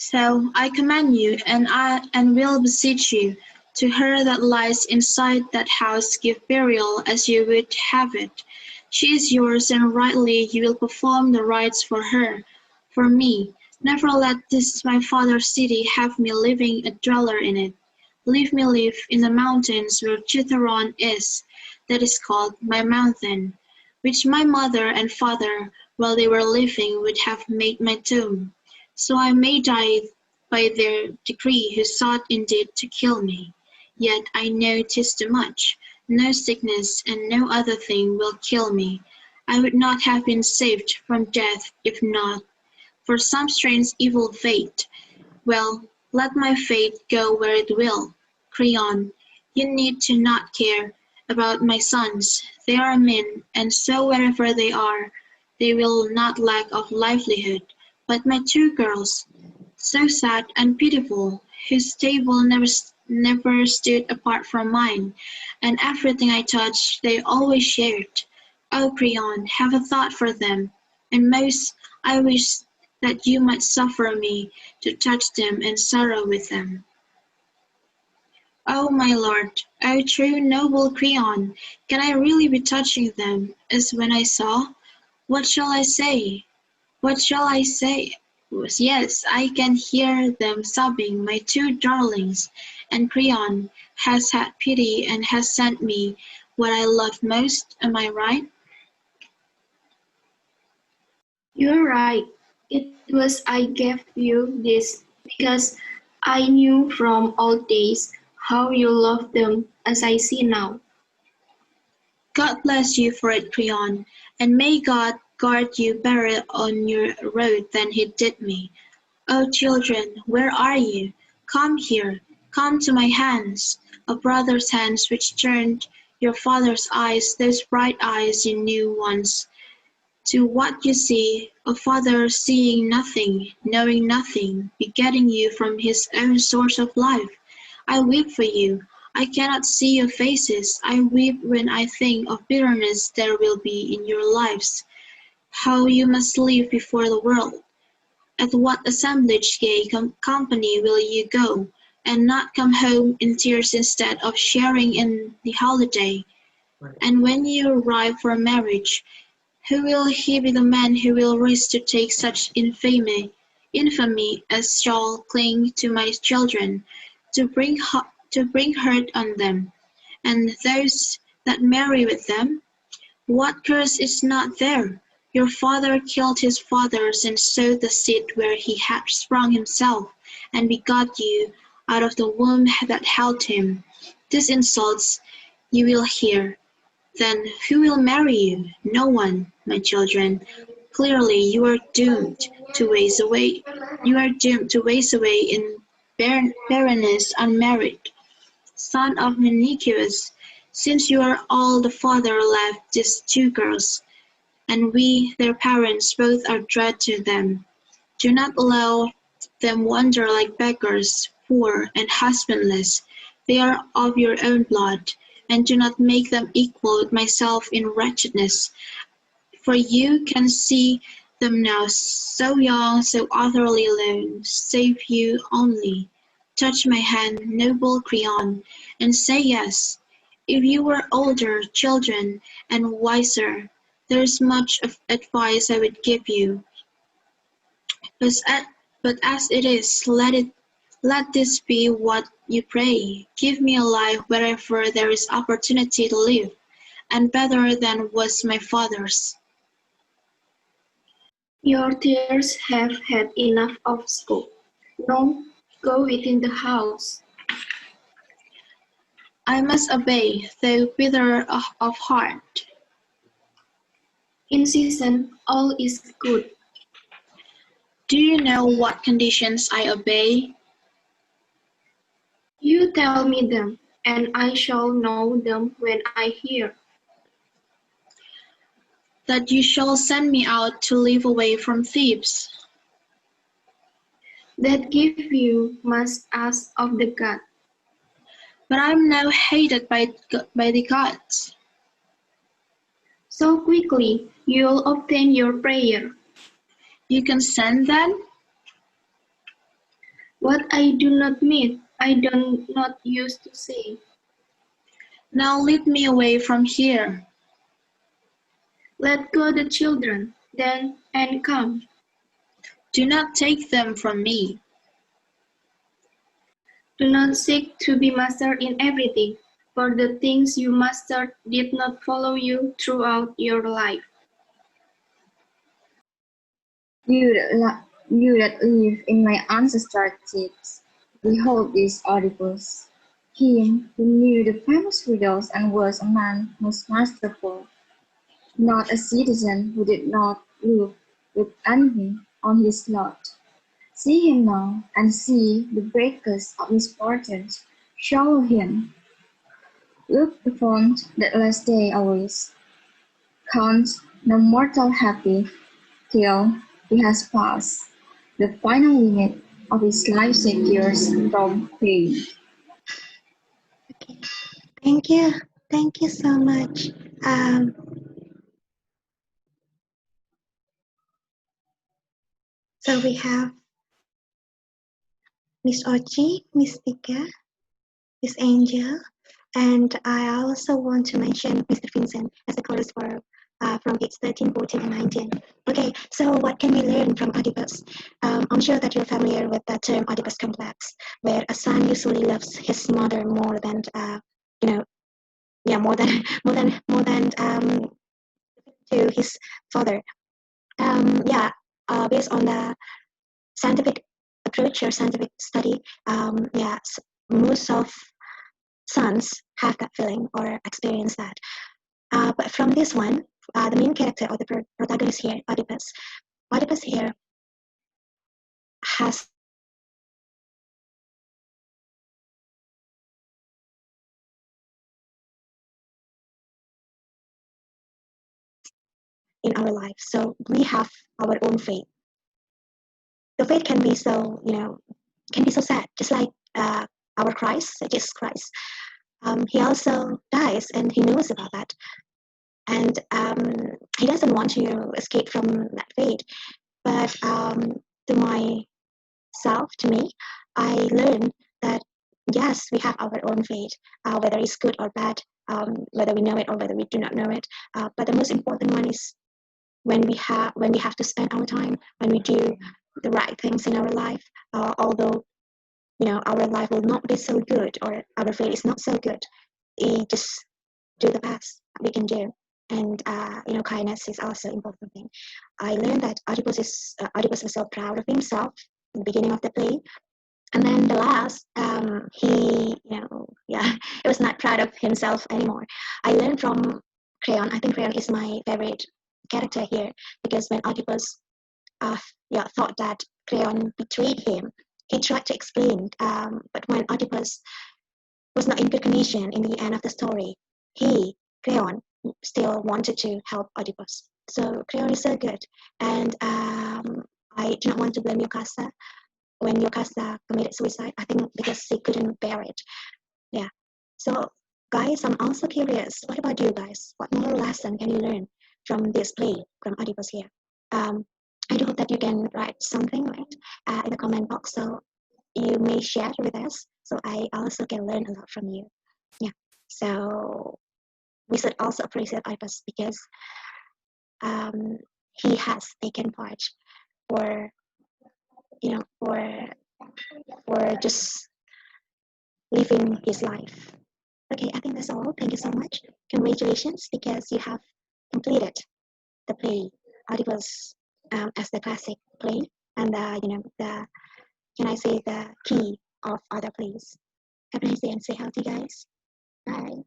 So I command you, and will beseech you, to her that lies inside that house give burial as you would have it. She is yours, and rightly you will perform the rites for her. For me, never let this my father's city have me living a dweller in it. Leave me live in the mountains where Chitharon is, that is called my mountain, which my mother and father, while they were living, would have made my tomb. So I may die by their decree who sought indeed to kill me. Yet I know 'tis too much. No sickness and no other thing will kill me. I would not have been saved from death if not for some strange evil fate. Well, let my fate go where it will. Creon, you need to not care about my sons. They are men, and so wherever they are, they will not lack of livelihood. But my two girls, so sad and pitiful, whose table never stood apart from mine, and everything I touched they always shared. O Creon, have a thought for them, and most I wish that you might suffer me to touch them and sorrow with them. O my lord, O true noble Creon, can I really be touching them, as when I saw? What shall I say? What shall I say? Yes, I can hear them sobbing, my two darlings, and Creon has had pity and has sent me what I love most, am I right? You're right. It was I gave you this because I knew from old days how you loved them as I see now. God bless you for it, Creon, and may God guard you better on your road than he did me. O children, where are you? Come here, come to my hands, a brother's hands which turned your father's eyes, those bright eyes you knew once, to what you see, a father seeing nothing, knowing nothing, begetting you from his own source of life. I weep for you. I cannot see your faces. I weep when I think of bitterness there will be in your lives. How you must live before the world. At what assemblage gay company will you go, and not come home in tears instead of sharing in the holiday? And when you arrive for marriage, who will he be the man who will rise to take such infamy as shall cling to my children, to bring hurt on them, and those that marry with them? What curse is not there? Your father killed his fathers and sowed the seed where he had sprung himself, and begot you out of the womb that held him. These insults you will hear. Then who will marry you? No one, my children. Clearly you are doomed to waste away. You are doomed to waste away in barrenness unmarried. Son of Menicius, since you are all the father left these two girls, and we, their parents, both are dread to them. Do not allow them wander like beggars, poor and husbandless. They are of your own blood, and do not make them equal with myself in wretchedness. For you can see them now so young, so utterly alone, save you only. Touch my hand, noble Creon, and say yes. If you were older, children, and wiser, there is much of advice I would give you. But as it is, let this be what you pray. Give me a life wherever there is opportunity to live, and better than was my father's. Your tears have had enough of school. No, go within the house. I must obey, though bitter of heart. In season, all is good. Do you know what conditions I obey? You tell me them, and I shall know them when I hear. That you shall send me out to live away from Thebes. That gift you must ask of the god. But I am now hated by the gods. So quickly you'll obtain your prayer. You consent then? What I do not mean, I do not used to say. Now lead me away from here. Let go the children, then, and come. Do not take them from me. Do not seek to be master in everything, for the things you mastered did not follow you throughout your life. You that live in my ancestral tips, behold this Oedipus, him who knew the famous riddles and was a man most masterful, not a citizen who did not look with envy on his lot. See him now, and see the breakers of his portents shower him. Look upon that last day always. Count no mortal happy till he has passed the final limit of his life secures from pain. Okay. Thank you. Thank you so much. Um, so we have Miss Ochi, Miss Tika, Miss Angel, and I also want to mention Mr. Vincent as a chorus for from page 13, 14, and 19. Okay, so what can we learn from Oedipus? I'm sure that you're familiar with the term Oedipus complex, where a son usually loves his mother more than, you know, yeah, more than to his father. Based on the scientific approach or scientific study, most of sons have that feeling or experience that. But from this one, the main character or the protagonist here, Oedipus here has in our life. So we have our own fate. The fate can be so, can be so sad, just like our Christ, Jesus Christ. He also dies, and he knows about that, and he doesn't want to escape from that fate. But to me, I learned that yes, we have our own fate, whether it's good or bad, whether we know it or whether we do not know it. But the most important one is when we have to spend our time, when we do the right things in our life, although our life will not be so good or our fate is not so good, we just do the best we can do. And kindness is also an important thing. I learned that Oedipus was so proud of himself in the beginning of the play, and then the last, he, he was not proud of himself anymore. I learned from Crayon. I think Crayon is my favorite character here, because when Oedipus thought that Crayon betrayed him, he tried to explain. But when Oedipus was not in good condition in the end of the story, Crayon, still wanted to help Oedipus. So Crayon is so good. And I do not want to blame Yocasta when Yocasta committed suicide. I think because she couldn't bear it. Yeah. So guys, I'm also curious. What about you guys? What moral lesson can you learn from this play from Oedipus here? I do hope that you can write something in the comment box, so you may share with us, so I also can learn a lot from you. Yeah. So we should also appreciate Oedipus because he has taken part for for just living his life. Okay, I think that's all. Thank you so much. Congratulations, because you have completed the play Oedipus as the classic play, and the can I say the key of other plays. Have a nice day and say healthy, guys. Bye.